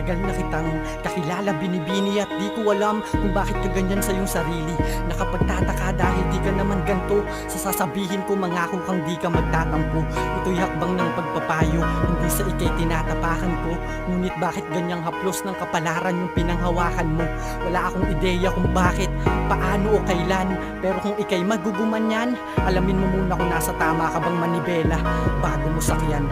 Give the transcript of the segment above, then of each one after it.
Matagal na kitang kakilala, binibini at di ko alam kung bakit ka ganyan sa iyong sarili. Nakapagtataka dahil di ka naman ganto. Sa sasabihin ko, mangako kang di ka magtatampo. Ito'y hakbang ng pagpapayo, hindi sa ikay tinatapakan ko. Ngunit bakit ganyang haplos ng kapalaran yung pinanghawakan mo? Wala akong ideya kung bakit, paano o kailan. Pero kung ikay magugumanyan, alamin mo muna kung nasa tama ka bang manibela bago mo sakyan.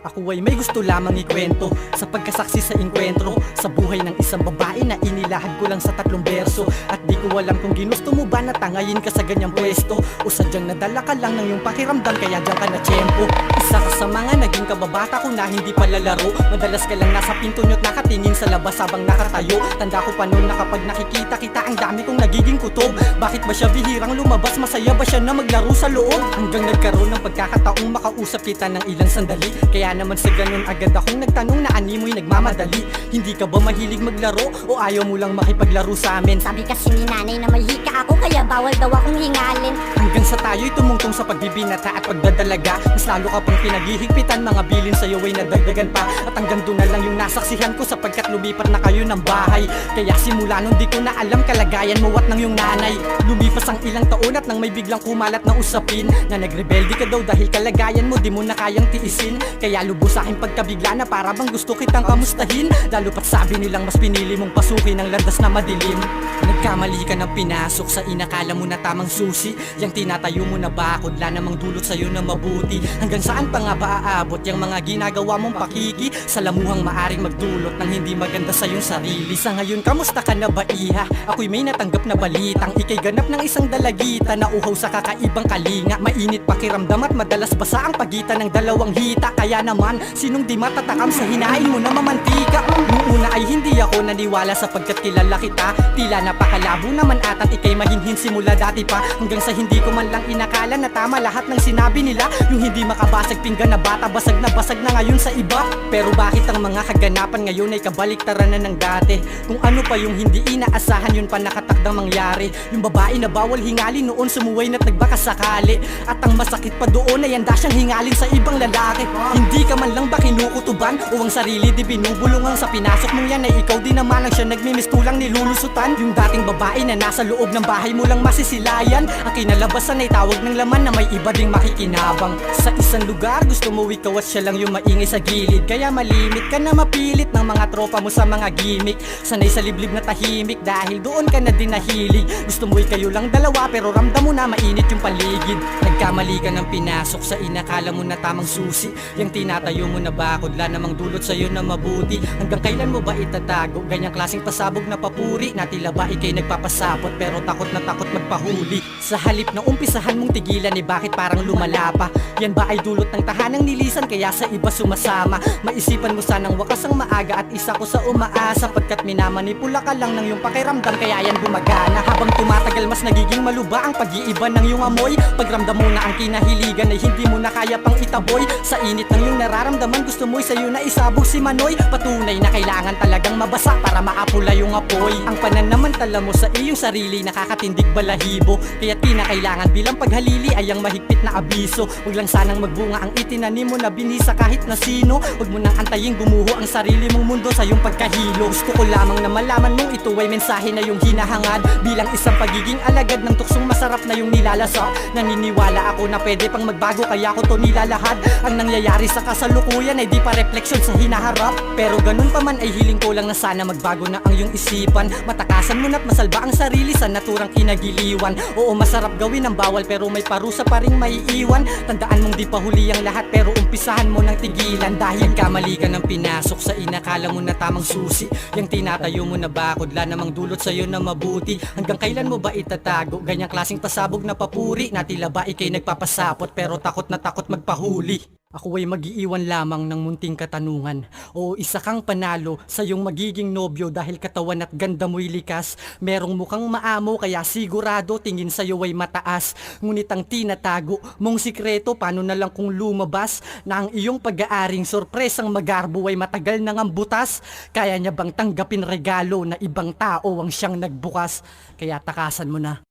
Ako ay may gusto lamang ikwento sa pagkasaksi sa inkwentro sa buhay ng isang babae na inilahad ko lang sa 3 berso. At di ko alam kung ginusto mo ba na tangayin ka sa ganyang pwesto o sadyang nadala ka lang ng iyong pakiramdam kaya diyan ka na tiyempo. Isa ka sa mga naging kababata ko na hindi palalaro. Madalas ka lang nasa pinto nyo't nakatingin sa labas habang nakatayo. Tanda ko pa noon na kapag nakikita kita ang dami kong nagiging kutob. Bakit ba siya bihirang lumabas? Masaya ba siya na maglaro sa loob? Hanggang nagkaroon ng pagkakataong makausap kita ng ilang sandali. Kaya naman sa ganun agad akong nagtanong na animoy nagmamadali. Hindi ka ba mahilig maglaro o ayaw mo lang makipaglaro sa amin? Sabi kasi ni nanay na may hika ako kaya bawal daw akong hingalin. Hanggang sa tayo'y tumungtong sa pagbibinata at pagdadalaga, mas lalo ka pang pinaghihigpitan, mga bilin sa'yo ay nadagdagan pa. At hanggang doon na lang yung nasaksihan ko sapagkat lumipat na kayo ng bahay. Kaya simula nung di ko na alam kalagayan mo at ng yung nanay. Lumipas ang ilang taon at nang may biglang kumalat na usapin na nagrebelde ka daw dahil kalagayan mo di mo na kayang tiisin. Kaya lubos sa aking pagkabigla na para bang gusto kitang kamustahin. Lalo pat sabi nilang mas pinili mong pasukin ang landas na madilim. Nagkamali ka ng pinasok sa inakala mo na tamang susi. Yang tinatayo mo na bakod, la namang dulot sa'yo na mabuti. Hanggang saan pa nga ba aabot yung mga ginagawa mong pakiki sa lamuhang maaring magdulot ng hindi maganda sa iyong sarili. Sa ngayon, kamusta ka na ba iha? Ako'y may natanggap na balitang ikay ganap ng isang dalagita na uhaw sa kakaibang kalinga. Mainit pakiramdam at madalas basa ang pagitan ng dalawang hita. Kaya naman, sinong di matatakam sa hinain mo na mamantika? Nung una ay hindi ako naniwala sapagkat kilala kita. Tila napakalabo naman ata't ikay mahinhin simula dati pa. Hanggang sa hindi ko man lang inakala na tama lahat ng sinabi nila. Yung hindi makabasag pinggan na bata, basag na ngayon sa iba. Pero bakit ang mga kaganapan ngayon ay kabaliktaran na ng dati? Kung ano pa yung hindi inaasahan yun pa nakatakdang mangyari. Yung babae na bawal hingali noon sumuway na't nagbakasakali. At ang masakit pa doon ay handa siyang hingalin sa ibang lalaki. Hindi ka man lang ba kinukutuban o ang sarili di binubulungan sa pinasok mong yan ay ikaw din naman ang siya nagmimistulang nilulusutan. Yung dating babae na nasa loob ng bahay mo lang masisilayan, ang kinalabasan ay tawag ng laman na may iba ding makikinabang. Sa isang lugar gusto mo ikaw at siya lang yung maingay sa gilid. Kaya malimit ka na mapilit ng mga tropa mo sa mga gimmick. Sanay sa liblib na tahimik dahil doon ka na din nahilig. Gusto mo'y kayo lang dalawa pero ramdam mo na mainit yung paligid. Nagkamali ka ng pinasok sa inakala mo na tamang susi. Yung tinatayo mo na bakod, la namang dulot sa'yo na mabuti. Hanggang kailan mo ba itatago ganyang klaseng pasabog na papuri? Na tila ba ikay nagpapasapot pero takot na takot magpahuli. Sa halip na umpisahan mong tigilan eh bakit parang lumala pa? Yan ba ay dulot ng tahanang nilisan kaya sa iba sumasama? Maisipan mo sanang wakas ang maaga at isa ko sa umaasa pagkat minamanipula ka lang ng iyong pakiramdam kaya yan gumagana. Habang tumatagal mas nagiging maluba ang pag-iiba ng iyong amoy. Pagramdam mo na ang kinahiligan ay hindi mo na kaya pang itaboy. Sa init ng iyong nararamdaman gusto mo'y sa'yo na isabog si Manoy. Patunay na kailangan talagang mabasa para maapula yung apoy. Ang pananamantala mo sa iyong sarili nakakatindig balahibo. Kaya kinakailangan bilang paghalili ay ang mahigpit na abiso. Huwag lang sanang magbunga ang itinanim mo na binisa kahit na sino. Huwag mo nang antayin gumuho ang sarili mong mundo sa iyong pagkahilo. Gusto ko lamang na malaman mong ito ay mensahe na yung hinahangad. Bilang isang pagiging alagad ng tuksong masarap na yung nilalasap. Naniniwala ako na pwede pang magbago kaya ko to nilalahad. Ang nangyayari sa kasalukuyan ay di pa refleksyon sa hinaharap. Pero ganun pa man ay hiling ko lang na sana magbago na ang iyong isipan. Matakasan mo na't masalba ang sarili sa naturang kinagiliwan. Oo, masarap gawin ang bawal pero may parusa pa ring maiiwan. Tandaan mong di pa huli ang lahat pero umpisahan mo ng tigilan. Dahil kamali ka ng pinasok sa inakala mo na tamang susi. Yung tinatayo mo na bakod, la namang dulot sa'yo na mabuti. Hanggang kailan mo ba itatago ganyang klaseng pasabog na papuri? Na tila ba ikay nagpapasapot pero takot na takot magpahuli. Ako ay mag-iiwan lamang ng munting katanungan. O isa kang panalo sa iyong magiging nobyo dahil katawan at ganda mo'y likas. Merong mukhang maamo kaya sigurado tingin sa'yo ay mataas. Ngunit ang tinatago mong sikreto paano na lang kung lumabas na ang iyong pag-aaring sorpresang magarbo ay matagal nang ang butas. Kaya niya bang tanggapin regalo na ibang tao ang siyang nagbukas? Kaya takasan mo na.